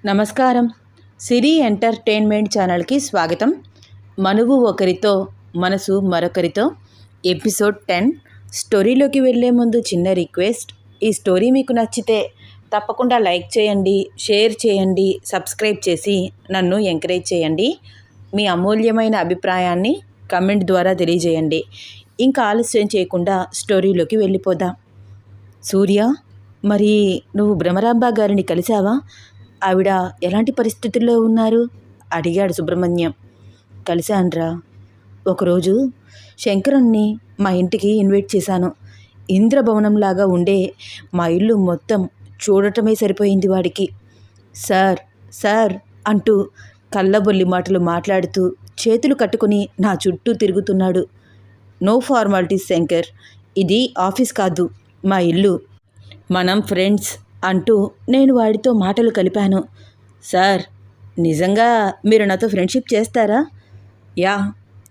నమస్కారం. సిరి ఎంటర్టైన్మెంట్ ఛానల్కి స్వాగతం. మనువు ఒకరితో మనసు మరొకరితో ఎపిసోడ్ 10. స్టోరీలోకి వెళ్ళే ముందు చిన్న రిక్వెస్ట్, ఈ స్టోరీ మీకు నచ్చితే తప్పకుండా లైక్ చేయండి, షేర్ చేయండి, సబ్స్క్రైబ్ చేసి నన్ను ఎంకరేజ్ చేయండి. మీ అమూల్యమైన అభిప్రాయాన్ని కమెంట్ ద్వారా తెలియజేయండి. ఇంకా ఆలస్యం చేయకుండా స్టోరీలోకి వెళ్ళిపోదాం. సూర్య, మరి నువ్వు భ్రమరాంబ గారిని కలిసావా? ఆవిడ ఎలాంటి పరిస్థితుల్లో ఉన్నారు? అడిగాడు సుబ్రహ్మణ్యం. కలిశాన్రా. ఒకరోజు శంకరన్ని మా ఇంటికి ఇన్వైట్ చేశాను. ఇంద్రభవనంలాగా ఉండే మా ఇల్లు మొత్తం చూడటమే సరిపోయింది వాడికి. సార్ సార్ అంటూ కళ్ళబొల్లి మాటలు మాట్లాడుతూ చేతులు కట్టుకుని నా చుట్టూ తిరుగుతున్నాడు. నో ఫార్మాలిటీస్ శంకర్, ఇది ఆఫీస్ కాదు, మా ఇల్లు, మనం ఫ్రెండ్స్ అంటూ నేను వాడితో మాటలు కలిపాను. సార్, నిజంగా మీరు నాతో ఫ్రెండ్షిప్ చేస్తారా? యా,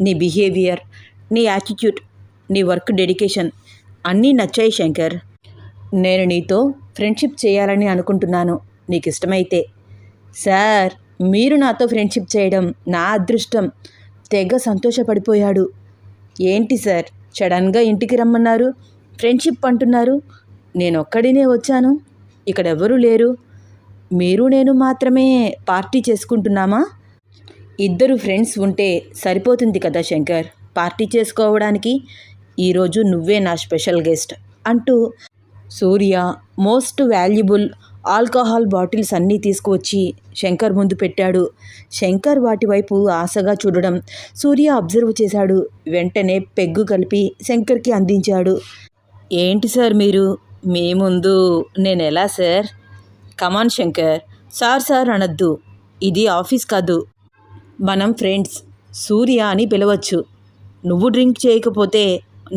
నీ బిహేవియర్, నీ యాటిట్యూడ్, నీ వర్క్ డెడికేషన్ అన్నీ నచ్చాయి శంకర్. నేను నీతో ఫ్రెండ్షిప్ చేయాలని అనుకుంటున్నాను, నీకు ఇష్టమైతే. సార్, మీరు నాతో ఫ్రెండ్షిప్ చేయడం నా అదృష్టం. తెగ సంతోషపడిపోయాడు. ఏంటి సార్, సడన్గా ఇంటికి రమ్మన్నారు, ఫ్రెండ్షిప్ అంటున్నారు? నేనొక్కడినే వచ్చాను, ఇక్కడెవ్వరూ లేరు. మీరు నేను మాత్రమే పార్టీ చేసుకుంటున్నామా? ఇద్దరు ఫ్రెండ్స్ ఉంటే సరిపోతుంది కదా శంకర్ పార్టీ చేసుకోవడానికి. ఈరోజు నువ్వే నా స్పెషల్ గెస్ట్ అంటూ సూర్య మోస్ట్ వాల్యుబుల్ ఆల్కహాల్ బాటిల్స్ అన్నీ తీసుకువచ్చి శంకర్ ముందు పెట్టాడు. శంకర్ వాటి వైపు ఆశగా చూడడం సూర్య అబ్జర్వ్ చేశాడు. వెంటనే పెగ్గు కలిపి శంకర్కి అందించాడు. ఏంటి సార్ మీరు, మీ ముందు నేను ఎలా సార్? కమాన్ శంకర్, సార్ సార్ అనద్దు, ఇది ఆఫీస్ కాదు, మనం ఫ్రెండ్స్, సూర్య అని పిలవచ్చు. నువ్వు డ్రింక్ చేయకపోతే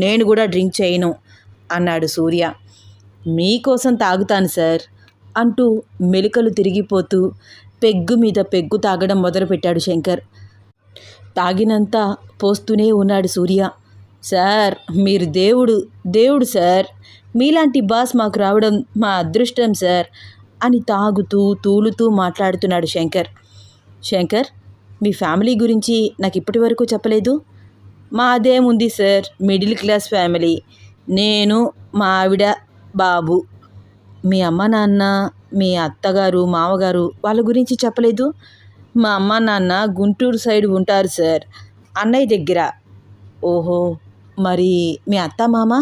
నేను కూడా డ్రింక్ చేయను అన్నాడు సూర్య. మీకోసం తాగుతాను సార్ అంటూ మెలికలు తిరిగిపోతూ పెగ్గు మీద పెగ్గు తాగడం మొదలుపెట్టాడు శంకర్. తాగినంతా పోస్తూనే ఉన్నాడు సూర్య. సార్, మీరు దేవుడు దేవుడు సార్, మీలాంటి బాస్ మాకు రావడం మా అదృష్టం సార్ అని తాగుతూ తూలుతూ మాట్లాడుతున్నాడు శంకర్. శంకర్, మీ ఫ్యామిలీ గురించి నాకు ఇప్పటి వరకు చెప్పలేదు. మాదేముంది సార్, మిడిల్ క్లాస్ ఫ్యామిలీ. నేను, మా ఆవిడ, బాబు. మీ అమ్మ నాన్న, మీ అత్తగారు, మామగారు వాళ్ళ గురించి చెప్పలేదు. మా అమ్మ నాన్న గుంటూరు సైడ్ ఉంటారు సార్, అన్నయ్య దగ్గర. ఓహో, మరి మీ అత్త మామ?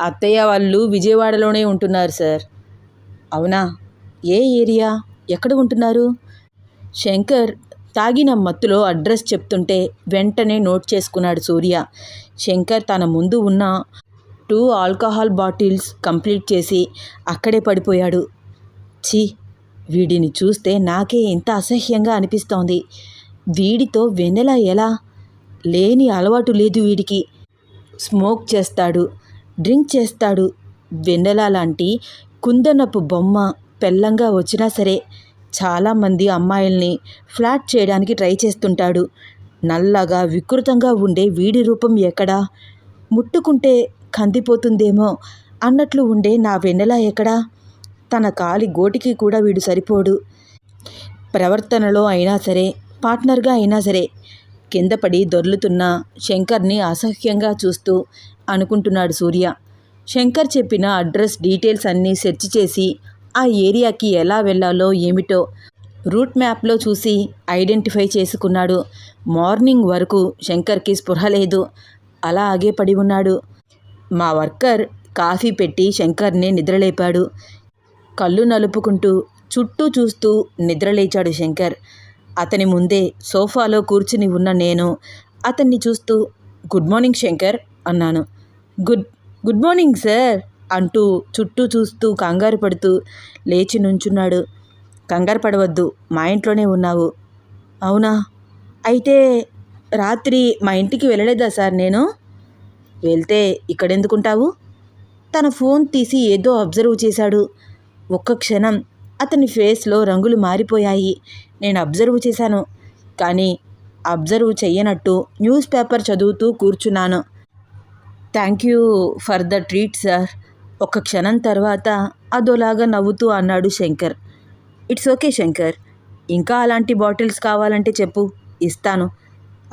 అత్తయ్య వాళ్ళు విజయవాడలోనే ఉంటున్నారు సార్. అవునా? ఏ ఏరియా, ఎక్కడ ఉంటున్నారు? శంకర్ తాగిన మత్తులో అడ్రస్ చెప్తుంటే వెంటనే నోట్ చేసుకున్నాడు సూర్య. శంకర్ తన ముందు ఉన్న 2 ఆల్కహాల్ బాటిల్స్ కంప్లీట్ చేసి అక్కడే పడిపోయాడు. ఛీ, వీడిని చూస్తే నాకే ఇంత అసహ్యంగా అనిపిస్తోంది. వీడితో వెన్నెల ఎలా? లేని అలవాటు లేదు వీడికి. స్మోక్ చేస్తాడు, డ్రింక్ చేస్తాడు. వెన్నెల లాంటి కుందనపు బొమ్మ పెళ్ళంగా వచ్చినా సరే చాలామంది అమ్మాయిల్ని ఫ్లాట్ చేయడానికి ట్రై చేస్తుంటాడు. నల్లగా వికృతంగా ఉండే వీడి రూపం ఎక్కడా? ముట్టుకుంటే కందిపోతుందేమో అన్నట్లు ఉండే నా వెన్నెల ఎక్కడా? తన కాలి గోటికి కూడా వీడు సరిపోడు. ప్రవర్తనలో అయినా సరే, పార్ట్నర్గా అయినా సరే. కింద పడి దొర్లుతున్న శంకర్ని అసహ్యంగా చూస్తూ అనుకుంటున్నాడు సూర్య. శంకర్ చెప్పిన అడ్రస్ డీటెయిల్స్ అన్నీ సెర్చ్ చేసి ఆ ఏరియాకి ఎలా వెళ్ళాలో ఏమిటో రూట్ మ్యాప్లో చూసి ఐడెంటిఫై చేసుకున్నాడు. మార్నింగ్ వరకు శంకర్కి స్పృహ లేదు, అలాగే పడి ఉన్నాడు. మా వర్కర్ కాఫీ పెట్టి శంకర్ని నిద్రలేపాడు. కళ్ళు నలుపుకుంటూ చుట్టూ చూస్తూ నిద్రలేచాడు శంకర్. అతని ముందే సోఫాలో కూర్చుని ఉన్న నేను అతన్ని చూస్తూ గుడ్ మార్నింగ్ శంకర్ అన్నాను. గుడ్ మార్నింగ్ సార్ అంటూ చుట్టూ చూస్తూ కంగారు పడుతూ లేచి నుంచున్నాడు. కంగారు పడవద్దు, మా ఇంట్లోనే ఉన్నావు. అవునా? అయితే రాత్రి మా ఇంటికి వెళ్ళలేదా సార్ నేను? వెళ్తే ఇక్కడెందుకుంటావు? తన ఫోన్ తీసి ఏదో అబ్జర్వ్ చేశాడు. ఒక్క క్షణం అతని ఫేస్లో రంగులు మారిపోయాయి. నేను అబ్జర్వ్ చేశాను, కానీ అబ్జర్వ్ చెయ్యనట్టు న్యూస్ పేపర్ చదువుతూ కూర్చున్నాను. Thank you for the treat sir. ఒక్క క్షణం తర్వాత అదోలాగా నవ్వుతూ అన్నాడు శంకర్. ఇట్స్ ఓకే శంకర్, ఇంకా అలాంటి బాటిల్స్ కావాలంటే చెప్పు, ఇస్తాను.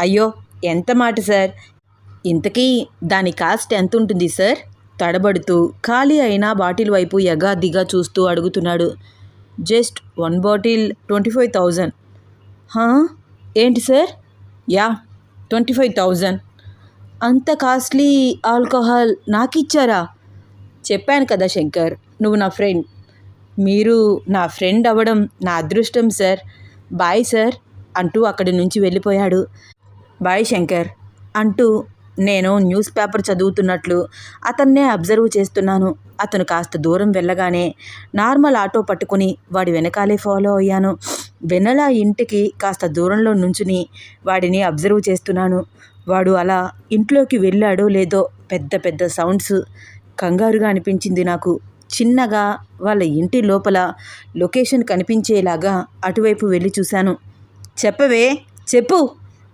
అయ్యో, ఎంత మాట సార్, ఇంతకీ దాని కాస్ట్ ఎంత ఉంటుంది సార్? తడబడుతూ ఖాళీ అయిన బాటిల్ వైపు యగాదిగా చూస్తూ అడుగుతున్నాడు. Just 1 bottle 25,000. హా, ఏంటి సార్? యా, 25,000. అంత కాస్ట్లీ ఆల్కహాల్ నాకిచ్చారా? చెప్పాను కదా శంకర్, నువ్వు నా ఫ్రెండ్. మీరు నా ఫ్రెండ్ అవ్వడం నా అదృష్టం సార్. బాయ్ సార్ అంటూ అక్కడి నుంచి వెళ్ళిపోయాడు. బాయ్ శంకర్ అంటూ నేను న్యూస్ పేపర్ చదువుతున్నట్లు అతన్నే అబ్జర్వ్ చేస్తున్నాను. అతను కాస్త దూరం వెళ్ళగానే నార్మల్ ఆటో పట్టుకుని వాడి వెనకాలే ఫాలో అయ్యాను. వెన్నెల ఇంటికి కాస్త దూరంలో నుంచుని వాడిని అబ్జర్వ్ చేస్తున్నాను. వాడు అలా ఇంట్లోకి వెళ్ళాడో లేదో పెద్ద పెద్ద సౌండ్స్. కంగారుగా అనిపించింది నాకు. చిన్నగా వాళ్ళ ఇంటి లోపల లొకేషన్ కనిపించేలాగా అటువైపు వెళ్ళి చూశాను. చెప్పవే, చెప్పు,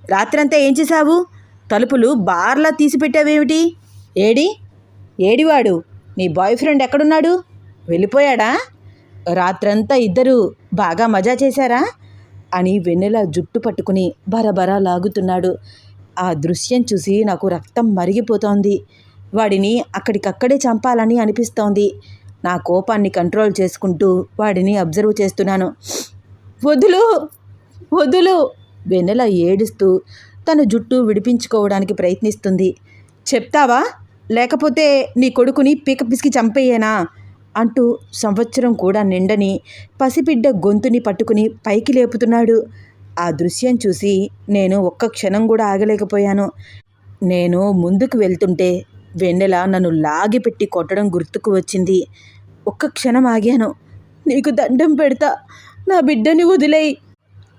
రాత్రంతా ఏం చేశావు? తలుపులు బార్లా తీసిపెట్టావేమిటి? ఏడివాడు? నీ బాయ్ ఫ్రెండ్ ఎక్కడున్నాడు? వెళ్ళిపోయాడా? రాత్రంతా ఇద్దరు బాగా మజా చేశారా అని వెన్నెల జుట్టు పట్టుకుని బరబరా లాగుతున్నాడు. ఆ దృశ్యం చూసి నాకు రక్తం మరిగిపోతోంది. వాడిని అక్కడికక్కడే చంపాలని అనిపిస్తోంది. నా కోపాన్ని కంట్రోల్ చేసుకుంటూ వాడిని అబ్జర్వ్ చేస్తున్నాను. వదులు వదులు! వెన్నెల ఏడుస్తూ తన జుట్టు విడిపించుకోవడానికి ప్రయత్నిస్తుంది. చెప్తావా, లేకపోతే నీ కొడుకుని పీక పిసికి చంపేయేనా అంటూ సంవత్సరం కూడా నిండని పసిబిడ్డ గొంతుని పట్టుకుని పైకి లేపుతున్నాడు. ఆ దృశ్యం చూసి నేను ఒక్క క్షణం కూడా ఆగలేకపోయాను. నేను ముందుకు వెళ్తుంటే వెన్నెల నన్ను లాగిపెట్టి కొట్టడం గుర్తుకు వచ్చింది. ఒక్క క్షణం ఆగాను. నీకు దండం పెడతా, నా బిడ్డని వదిలేయి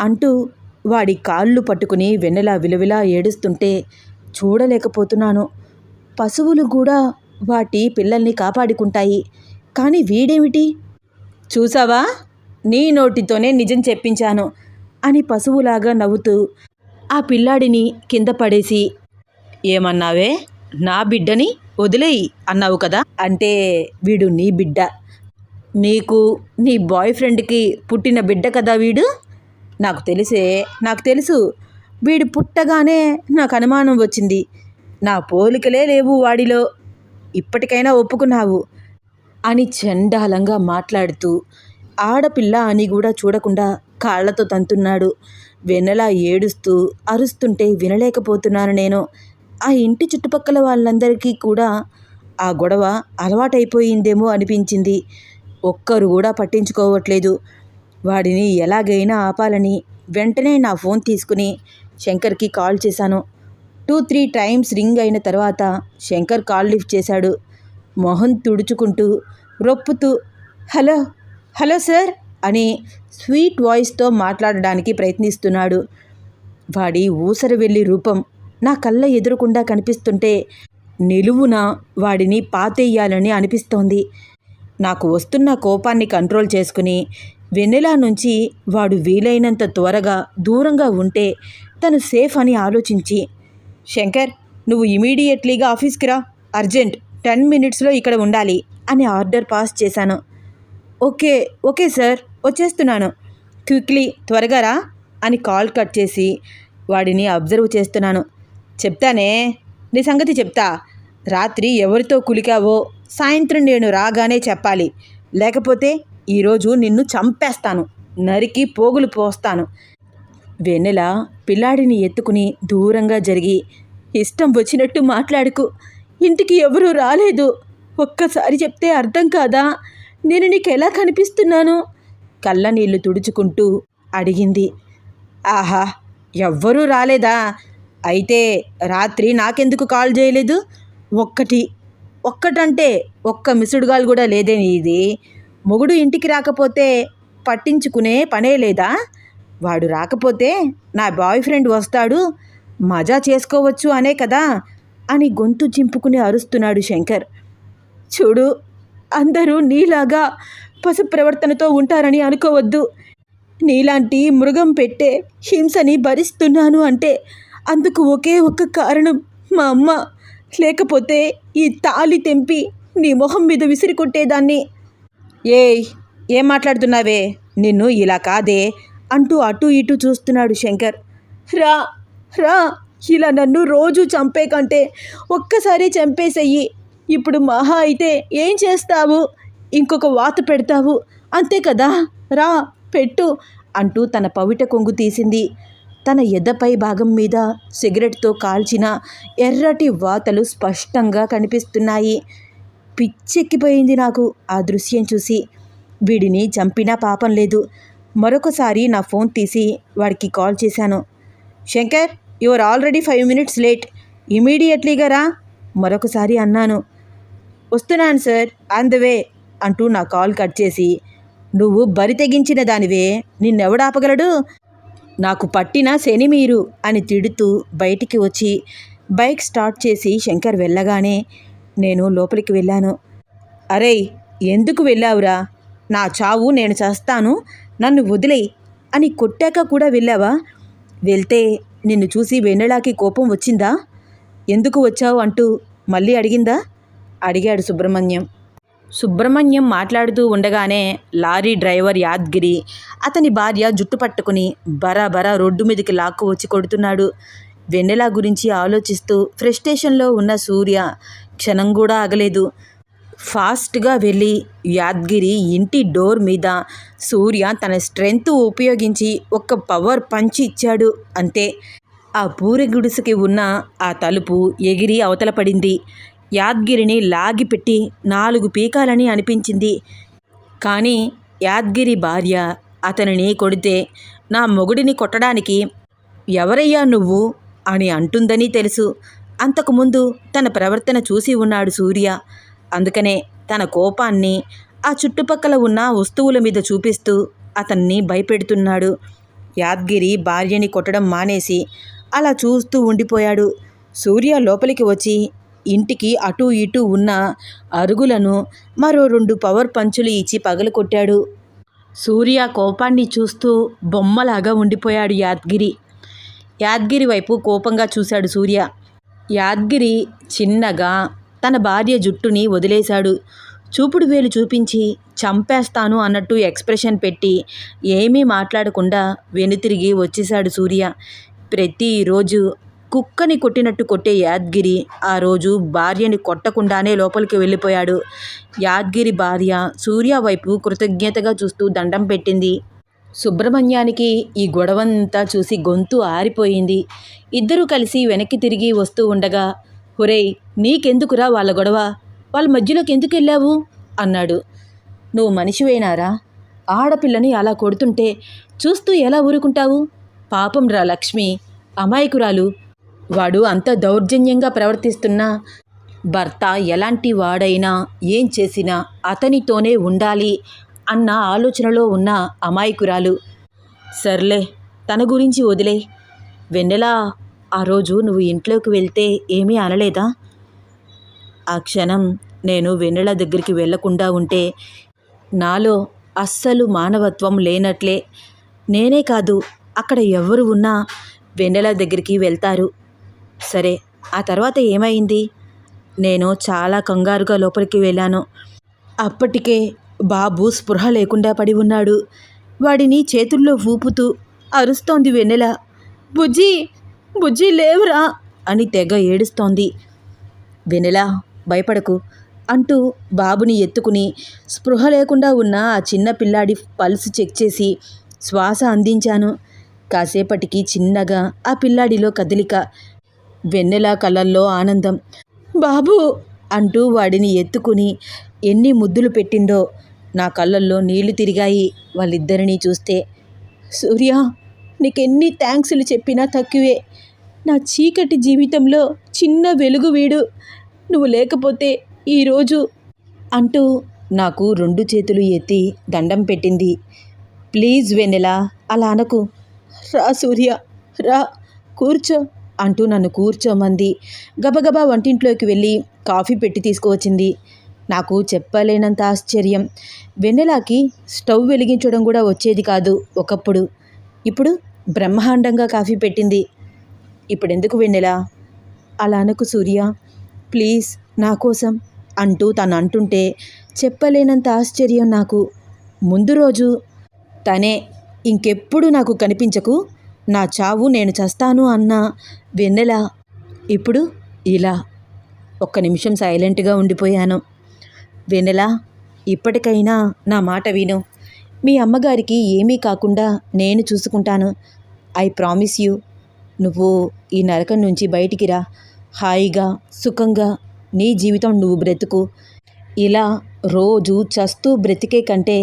అంటూ వాడి కాళ్ళు పట్టుకుని వెన్నెల విలవిలా ఏడుస్తుంటే చూడలేకపోతున్నాను. పశువులు కూడా వాటి పిల్లల్ని కాపాడుకుంటాయి, కానీ వీడేమిటి? చూసావా, నీ నోటితోనే నిజం చెప్పించాను అని పశువులాగా నవ్వుతూ ఆ పిల్లాడిని కింద పడేసి, ఏమన్నావే? నా బిడ్డని వదిలేయి అన్నావు కదా, అంటే వీడు నీ బిడ్డ. నీకు నీ బాయ్ ఫ్రెండ్కి పుట్టిన బిడ్డ కదా వీడు. నాకు తెలుసు. వీడు పుట్టగానే నాకు అనుమానం వచ్చింది. నా పోలికలే లేవు వాడిలో. ఇప్పటికైనా ఒప్పుకున్నావు అని చండాలంగా మాట్లాడుతూ ఆడపిల్ల అని కూడా చూడకుండా కాళ్లతో తంతున్నాడు. వెన్నెల ఏడుస్తూ అరుస్తుంటే వినలేకపోతున్నాను నేను. ఆ ఇంటి చుట్టుపక్కల వాళ్ళందరికీ కూడా ఆ గొడవ అలవాటైపోయిందేమో అనిపించింది. ఒక్కరు కూడా పట్టించుకోవట్లేదు. వాడిని ఎలాగైనా ఆపాలని వెంటనే నా ఫోన్ తీసుకుని శంకర్కి కాల్ చేశాను. 2-3 టైమ్స్ రింగ్ అయిన తర్వాత శంకర్ కాల్ లిఫ్ట్ చేశాడు. మొహం తుడుచుకుంటూ రొప్పుతూ హలో హలో సార్ అని స్వీట్ వాయిస్తో మాట్లాడడానికి ప్రయత్నిస్తున్నాడు. వాడి ఊసరవెల్లి రూపం నా కళ్ళ ఎదురకుండా కనిపిస్తుంటే నిలువున వాడిని పాతేయాలని అనిపిస్తోంది. నాకు వస్తున్న కోపాన్ని కంట్రోల్ చేసుకుని వెన్నెల నుంచి వాడు వీలైనంత త్వరగా దూరంగా ఉంటే తను సేఫ్ అని ఆలోచించి, శంకర్, నువ్వు ఇమీడియట్లీగా ఆఫీస్కి రా, అర్జెంట్, 10 మినిట్స్లో ఇక్కడ ఉండాలి అని ఆర్డర్ పాస్ చేశాను. ఓకే సార్, వచ్చేస్తున్నాను, క్విక్లీ త్వరగా రా అని కాల్ కట్ చేసి వాడిని అబ్జర్వ్ చేస్తున్నాను. చెప్తానే, నీ సంగతి చెప్తా. రాత్రి ఎవరితో కులికావో సాయంత్రం నేను రాగానే చెప్పాలి, లేకపోతే ఈరోజు నిన్ను చంపేస్తాను, నరికి పోగులు పోస్తాను. వెన్నెల పిల్లాడిని ఎత్తుకుని దూరంగా జరిగి, ఇష్టం వచ్చినట్టు మాట్లాడుకు, ఇంటికి ఎవరూ రాలేదు, ఒక్కసారి చెప్తే అర్థం కాదా? నేను నీకెలా కనిపిస్తున్నాను? కళ్ళ నీళ్లు తుడుచుకుంటూ అడిగింది. ఆహా, ఎవ్వరూ రాలేదా? అయితే రాత్రి నాకెందుకు కాల్ చేయలేదు? ఒక్కటంటే ఒక్క మిస్డ్ కాల్ కూడా లేదే నీది? మొగుడు ఇంటికి రాకపోతే పట్టించుకునే పనే లేదా? వాడు రాకపోతే నా బాయ్ ఫ్రెండ్ వస్తాడు, మజా చేసుకోవచ్చు అనే కదా అని గొంతు చింపుకుని అరుస్తున్నాడు శంకర్. చూడు, అందరూ నీలాగా పశు ప్రవర్తనతో ఉంటారని అనుకోవద్దు. నీలాంటి మృగం పెట్టే హింసని భరిస్తున్నాను అంటే అందుకు ఒకే ఒక్క కారణం మా అమ్మ. లేకపోతే ఈ తాళి తెంపి నీ మొహం మీద విసిరి కొట్టేదాన్ని. ఏం మాట్లాడుతున్నావే? నిన్ను ఇలా కాదే అంటూ అటు ఇటు చూస్తున్నాడు శంకర్. రా రా, ఇలా నన్ను రోజు చంపే కంటే ఒక్కసారి చంపేసెయ్యి. ఇప్పుడు మహా అయితే ఏం చేస్తావు? ఇంకొక వాత పెడతావు అంతే కదా, రా పెట్టు అంటూ తన పవిట కొంగు తీసింది. తన ఎదపై భాగం మీద సిగరెట్తో కాల్చిన ఎర్రటి వాతలు స్పష్టంగా కనిపిస్తున్నాయి. పిచ్చెక్కిపోయింది నాకు ఆ దృశ్యం చూసి. వీడిని చంపినా పాపం లేదు. మరొకసారి నా ఫోన్ తీసి వాడికి కాల్ చేశాను. Shankar, you are already 5 minutes late, ఇమీడియట్లీగా రా మరొకసారి అన్నాను. వస్తున్నాను సార్, ఆన్ ద వే అంటూ నా కాల్ కట్ చేసి, నువ్వు బరి తెగించిన దానివే, నిన్నెవడాపగలడు, నాకు పట్టిన శని మీరు అని తిడుతూ బయటికి వచ్చి బైక్ స్టార్ట్ చేసి శంకర్ వెళ్ళగానే నేను లోపలికి వెళ్ళాను. అరే, ఎందుకు వెళ్ళావురా? నా చావు నేను చేస్తాను, నన్ను వదిలేయి అని కొట్టాక కూడా వెళ్ళావా? వెళ్తే నిన్ను చూసి వెన్నెలాకి కోపం వచ్చిందా? ఎందుకు వచ్చావు అంటూ మళ్ళీ అడిగాడు సుబ్రహ్మణ్యం. సుబ్రహ్మణ్యం మాట్లాడుతూ ఉండగానే లారీ డ్రైవర్ యాద్గిరి అతని భార్య జుట్టు పట్టుకుని బరాబరా రోడ్డు మీదకి లాక్కు వచ్చి కొడుతున్నాడు. వెన్నెల గురించి ఆలోచిస్తూ ఫ్రస్ట్రేషన్లో ఉన్న సూర్య క్షణం కూడా ఆగలేదు. ఫాస్ట్గా వెళ్ళి యాద్గిరి ఇంటి డోర్ మీద సూర్య తన స్ట్రెంగ్త్ ఉపయోగించి ఒక్క పవర్ పంచ్ ఇచ్చాడు. అంతే, ఆ పూరి గుడిసెకి ఉన్న ఆ తలుపు ఎగిరి అవతల పడింది. యాద్గిరిని లాగిపెట్టి 4 పీకాలని అనిపించింది. కానీ యాద్గిరి భార్య అతనిని కొడితే నా మొగుడిని కొట్టడానికి ఎవరయ్యా నువ్వు అని అంటుందని తెలుసు. అంతకుముందు తన ప్రవర్తన చూసి ఉన్నాడు సూర్య. అందుకనే తన కోపాన్ని ఆ చుట్టుపక్కల ఉన్న వస్తువుల మీద చూపిస్తూ అతన్ని భయపెడుతున్నాడు. యాద్గిరి భార్యని కొట్టడం మానేసి అలా చూస్తూ ఉండిపోయాడు. సూర్య లోపలికి వచ్చి ఇంటికి అటూ ఇటూ ఉన్న అరుగులను మరో 2 పవర్ పంచులు ఇచ్చి పగలకొట్టాడు. సూర్య కోపాన్ని చూస్తూ బొమ్మలాగా ఉండిపోయాడు యాద్గిరి వైపు కోపంగా చూశాడు సూర్య. యాద్గిరి చిన్నగా తన భార్య జుట్టుని వదిలేశాడు. చూపుడు వేలు చూపించి చంపేస్తాను అన్నట్టు ఎక్స్ప్రెషన్ పెట్టి ఏమీ మాట్లాడకుండా వెనుతిరిగి వచ్చేశాడు సూర్య. ప్రతిరోజు కుక్కని కొట్టినట్టు కొట్టే యాద్గిరి ఆ రోజు భార్యని కొట్టకుండానే లోపలికి వెళ్ళిపోయాడు. యాద్గిరి భార్య సూర్య వైపు కృతజ్ఞతగా చూస్తూ దండం పెట్టింది. సుబ్రహ్మణ్యానికి ఈ గొడవంతా చూసి గొంతు ఆరిపోయింది. ఇద్దరూ కలిసి వెనక్కి తిరిగి వస్తూ ఉండగా, ఒరేయ్, నీకెందుకురా వాళ్ళ గొడవ, వాళ్ళ మధ్యలోకి ఎందుకు వెళ్ళావు అన్నాడు. నువ్వు మనిషివేనారా? ఆడపిల్లని అలా కొడుతుంటే చూస్తూ ఎలా ఊరుకుంటావు? పాపం రా లక్ష్మి, అమాయకురాలు. వాడు అంత దౌర్జన్యంగా ప్రవర్తిస్తున్నా భర్త ఎలాంటి వాడైనా ఏం చేసినా అతనితోనే ఉండాలి అన్న ఆలోచనలో ఉన్న అమాయకురాలు. సర్లే, తన గురించి వదిలే. వెన్నెల, ఆ రోజు నువ్వు ఇంట్లోకి వెళ్తే ఏమీ అనలేదా? ఆ క్షణం నేను వెన్నెల దగ్గరికి వెళ్లకుండా ఉంటే నాలో అస్సలు మానవత్వం లేనట్లే. నేనే కాదు, అక్కడ ఎవరు ఉన్నా వెన్నెల దగ్గరికి వెళ్తారు. సరే, ఆ తర్వాత ఏమైంది? నేను చాలా కంగారుగా లోపలికి వెళ్ళాను. అప్పటికే బాబు స్పృహ లేకుండా పడి ఉన్నాడు. వాడిని చేతుల్లో ఊపుతూ అరుస్తోంది వెన్నెల. బుజ్జి, బుజ్జి లేవురా అని తెగ ఏడుస్తోంది. వెన్నెల, భయపడకు అంటూ బాబుని ఎత్తుకుని స్పృహ లేకుండా ఉన్న ఆ చిన్న పిల్లాడి పల్స్ చెక్ చేసి శ్వాస అందించాను. కాసేపటికి చిన్నగా ఆ పిల్లాడిలో కదలిక. వెన్నెల కళ్ళల్లో ఆనందం. బాబు అంటూ వాడిని ఎత్తుకుని ఎన్ని ముద్దులు పెట్టిందో. నా కళ్ళల్లో నీళ్లు తిరిగాయి వాళ్ళిద్దరినీ చూస్తే. సూర్య, నీకెన్ని థ్యాంక్స్లు చెప్పినా తక్కువే. నా చీకటి జీవితంలో చిన్న వెలుగు వీడు. నువ్వు లేకపోతే ఈరోజు అంటూ నాకు 2 చేతులు ఎత్తి దండం పెట్టింది. ప్లీజ్ వెన్నెల, అలా అనకు. రా సూర్య, రా కూర్చో అంటూ నన్ను కూర్చోమంది. గబగబా వంటింట్లోకి వెళ్ళి కాఫీ పెట్టి తీసుకువచ్చింది. నాకు చెప్పలేనంత ఆశ్చర్యం. వెన్నెలాకి స్టవ్ వెలిగించడం కూడా వచ్చేది కాదు ఒకప్పుడు. ఇప్పుడు బ్రహ్మాండంగా కాఫీ పెట్టింది. ఇప్పుడెందుకు వెన్నెల? అలా అనకు సూర్య, ప్లీజ్ నా కోసం అంటూ తను అంటుంటే చెప్పలేనంత ఆశ్చర్యం నాకు. ముందు రోజు తనే ఇంకెప్పుడు నాకు కనిపించకు, నా చావు నేను చస్తాను అన్న వెన్నెల ఇప్పుడు ఇలా. ఒక్క నిమిషం సైలెంట్గా ఉండిపోయాను. వెన్నెల, ఇప్పటికైనా నా మాట విను. మీ అమ్మగారికి ఏమీ కాకుండా నేను చూసుకుంటాను. I promise you. నువ్వు ఈ నరకం నుంచి బయటికి రా. హాయిగా సుఖంగా నీ జీవితం నువ్వు బ్రతుకు. ఇలా రోజు చస్తూ బ్రతికే కంటే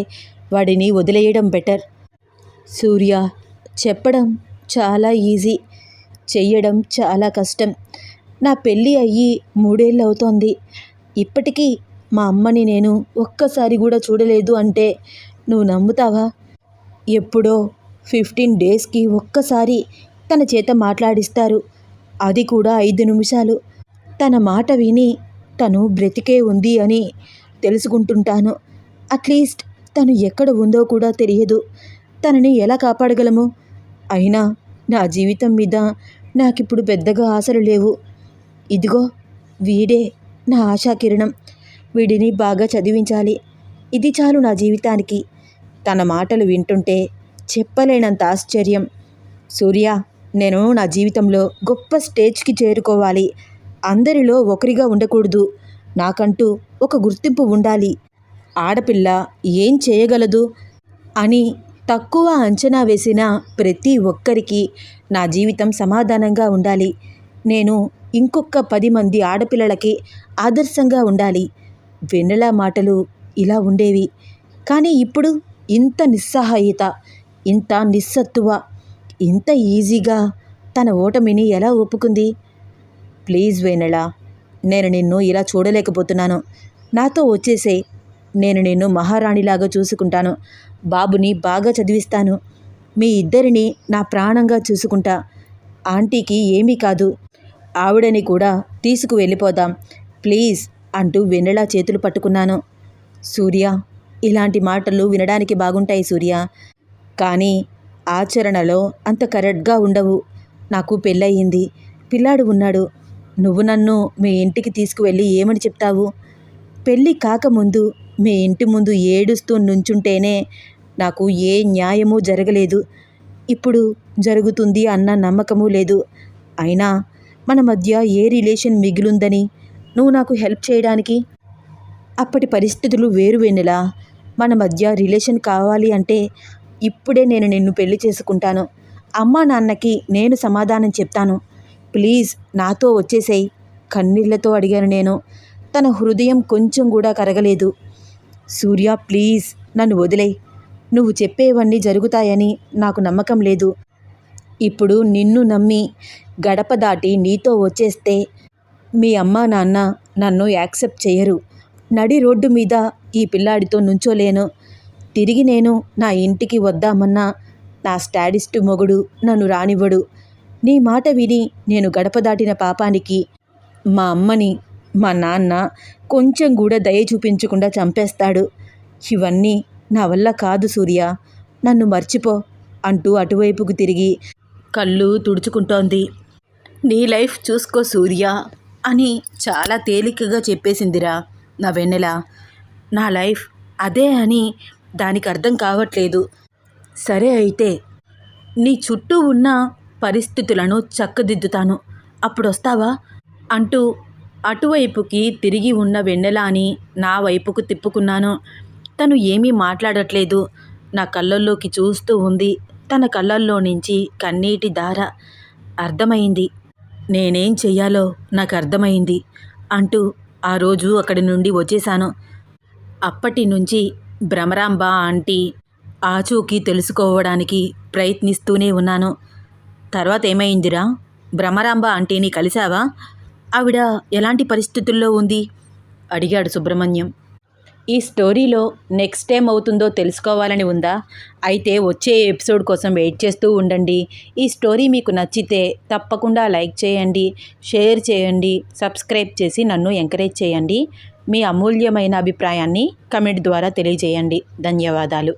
వాడిని వదిలేయడం బెటర్. సూర్య, చెప్పడం చాలా ఈజీ, చెయ్యడం చాలా కష్టం. నా పెళ్ళి అయ్యి 3 ఏళ్ళు అవుతోంది. ఇప్పటికీ మా అమ్మని నేను ఒక్కసారి కూడా చూడలేదు అంటే నువ్వు నమ్ముతావా? ఎప్పుడో 15 డేస్కి ఒక్కసారి తన చేత మాట్లాడిస్తారు. అది కూడా 5 నిమిషాలు. తన మాట విని తను బ్రతికే ఉంది అని తెలుసుకుంటుంటాను. అట్లీస్ట్ తను ఎక్కడ ఉందో కూడా తెలియదు. తనని ఎలా కాపాడగలము? అయినా నా జీవితం మీద నాకిప్పుడు పెద్దగా ఆశలు లేవు. ఇదిగో వీడే నా ఆశాకిరణం. వీడిని బాగా చదివించాలి. ఇది చాలు నా జీవితానికి. తన మాటలు వింటుంటే చెప్పలేనంత ఆశ్చర్యం. సూర్య, నేను నా జీవితంలో గొప్ప స్టేజ్కి చేరుకోవాలి. అందరిలో ఒకరిగా ఉండకూడదు. నాకంటూ ఒక గుర్తింపు ఉండాలి. ఆడపిల్ల ఏం చేయగలదు అని తక్కువ అంచనా వేసిన ప్రతి ఒక్కరికి నా జీవితం సమాధానంగా ఉండాలి. నేను ఇంకొక 10 మంది ఆడపిల్లలకి ఆదర్శంగా ఉండాలి. వెన్నెల మాటలు ఇలా ఉండేవి. కానీ ఇప్పుడు ఇంత నిస్సహాయత, ఇంత నిస్సత్తువ, ఇంత ఈజీగా తన ఓటమిని ఎలా ఒప్పుకుంది? ప్లీజ్ వెన్నెల, నేను నిన్ను ఇలా చూడలేకపోతున్నాను. నాతో వచ్చేసేయ్. నేను నిన్ను మహారాణిలాగా చూసుకుంటాను. బాబుని బాగా చదివిస్తాను. మీ ఇద్దరిని నా ప్రాణంగా చూసుకుంటా. ఆంటీకి ఏమీ కాదు. ఆవిడని కూడా తీసుకువెళ్ళిపోదాం ప్లీజ్ అంటూ వెన్నెల చేతులు పట్టుకున్నాను. సూర్య, ఇలాంటి మాటలు వినడానికి బాగుంటాయి సూర్య, కానీ ఆచరణలో అంత కరెక్ట్గా ఉండవు. నాకు పెళ్ళయింది, పిల్లాడు ఉన్నాడు. నువ్వు నన్ను మీ ఇంటికి తీసుకువెళ్ళి ఏమని చెప్తావు? పెళ్ళి కాకముందు మీ ఇంటి ముందు ఏడుస్తూ నుంచుంటేనే నాకు ఏ న్యాయమూ జరగలేదు. ఇప్పుడు జరుగుతుంది అన్న నమ్మకమూ లేదు. అయినా మన మధ్య ఏ రిలేషన్ మిగిలుందని నువ్వు నాకు హెల్ప్ చేయడానికి? అప్పటి పరిస్థితులు వేరు వెన్నెల. మన మధ్య రిలేషన్ కావాలి అంటే ఇప్పుడే నేను నిన్ను పెళ్లి చేసుకుంటాను. అమ్మా నాన్నకి నేను సమాధానం చెప్తాను. ప్లీజ్ నాతో వచ్చేసేయ్. కన్నీళ్లతో అడిగాను నేను. తన హృదయం కొంచెం కూడా కరగలేదు. సూర్య, ప్లీజ్ నన్ను వదిలేయ్. నువ్వు చెప్పేవన్నీ జరుగుతాయని నాకు నమ్మకం లేదు. ఇప్పుడు నిన్ను నమ్మి గడప దాటి నీతో వచ్చేస్తే మీ అమ్మా నాన్న నన్ను యాక్సెప్ట్ చేయరు. నడి రోడ్డు మీద ఈ పిల్లాడితో నుంచోలేను. తిరిగి నేను నా ఇంటికి వద్దామన్నా నా స్టాడిస్టు మొగుడు నన్ను రానివ్వడు. నీ మాట విని నేను గడప దాటిన పాపానికి మా అమ్మని మా నాన్న కొంచెం కూడా దయ చూపించకుండా చంపేస్తాడు. ఇవన్నీ నా వల్ల కాదు సూర్య, నన్ను మర్చిపో అంటూ అటువైపుకు తిరిగి కళ్ళు తుడుచుకుంటోంది. నీ లైఫ్ చూసుకో సూర్య అని చాలా తేలికగా చెప్పేసిందిరా నా వెన్నెల. నా లైఫ్ అదే అని దానికి అర్థం కావట్లేదు. సరే అయితే నీ చుట్టూ ఉన్న పరిస్థితులను చక్కదిద్దుతాను, అప్పుడు వస్తావా అంటూ అటువైపుకి తిరిగి ఉన్న వెన్నెలని నా వైపుకు తిప్పుకున్నాను. తను ఏమీ మాట్లాడట్లేదు. నా కళ్ళల్లోకి చూస్తూ ఉంది. తన కళ్ళల్లో నుంచి కన్నీటి ధార. అర్థమైంది, నేనేం చెయ్యాలో నాకు అర్థమైంది అంటూ ఆ రోజు అక్కడి నుండి వచ్చేశాను. అప్పటి నుంచి భ్రమరాంబ ఆంటీ ఆచూకీ తెలుసుకోవడానికి ప్రయత్నిస్తూనే ఉన్నాను. తర్వాత ఏమైందిరా? భ్రమరాంబ ఆంటీని కలిశావా? ఆవిడ ఎలాంటి పరిస్థితుల్లో ఉంది అడిగాడు సుబ్రహ్మణ్యం. ఈ స్టోరీలో నెక్స్ట్ ఏం అవుతుందో తెలుసుకోవాలని ఉందా? అయితే వచ్చే ఎపిసోడ్ కోసం వెయిట్ చేస్తూ ఉండండి. ఈ స్టోరీ మీకు నచ్చితే తప్పకుండా లైక్ చేయండి, షేర్ చేయండి, సబ్స్క్రైబ్ చేసి నన్ను ఎంకరేజ్ చేయండి. మీ అమూల్యమైన అభిప్రాయాన్ని కమెంట్ ద్వారా తెలియజేయండి. ధన్యవాదాలు.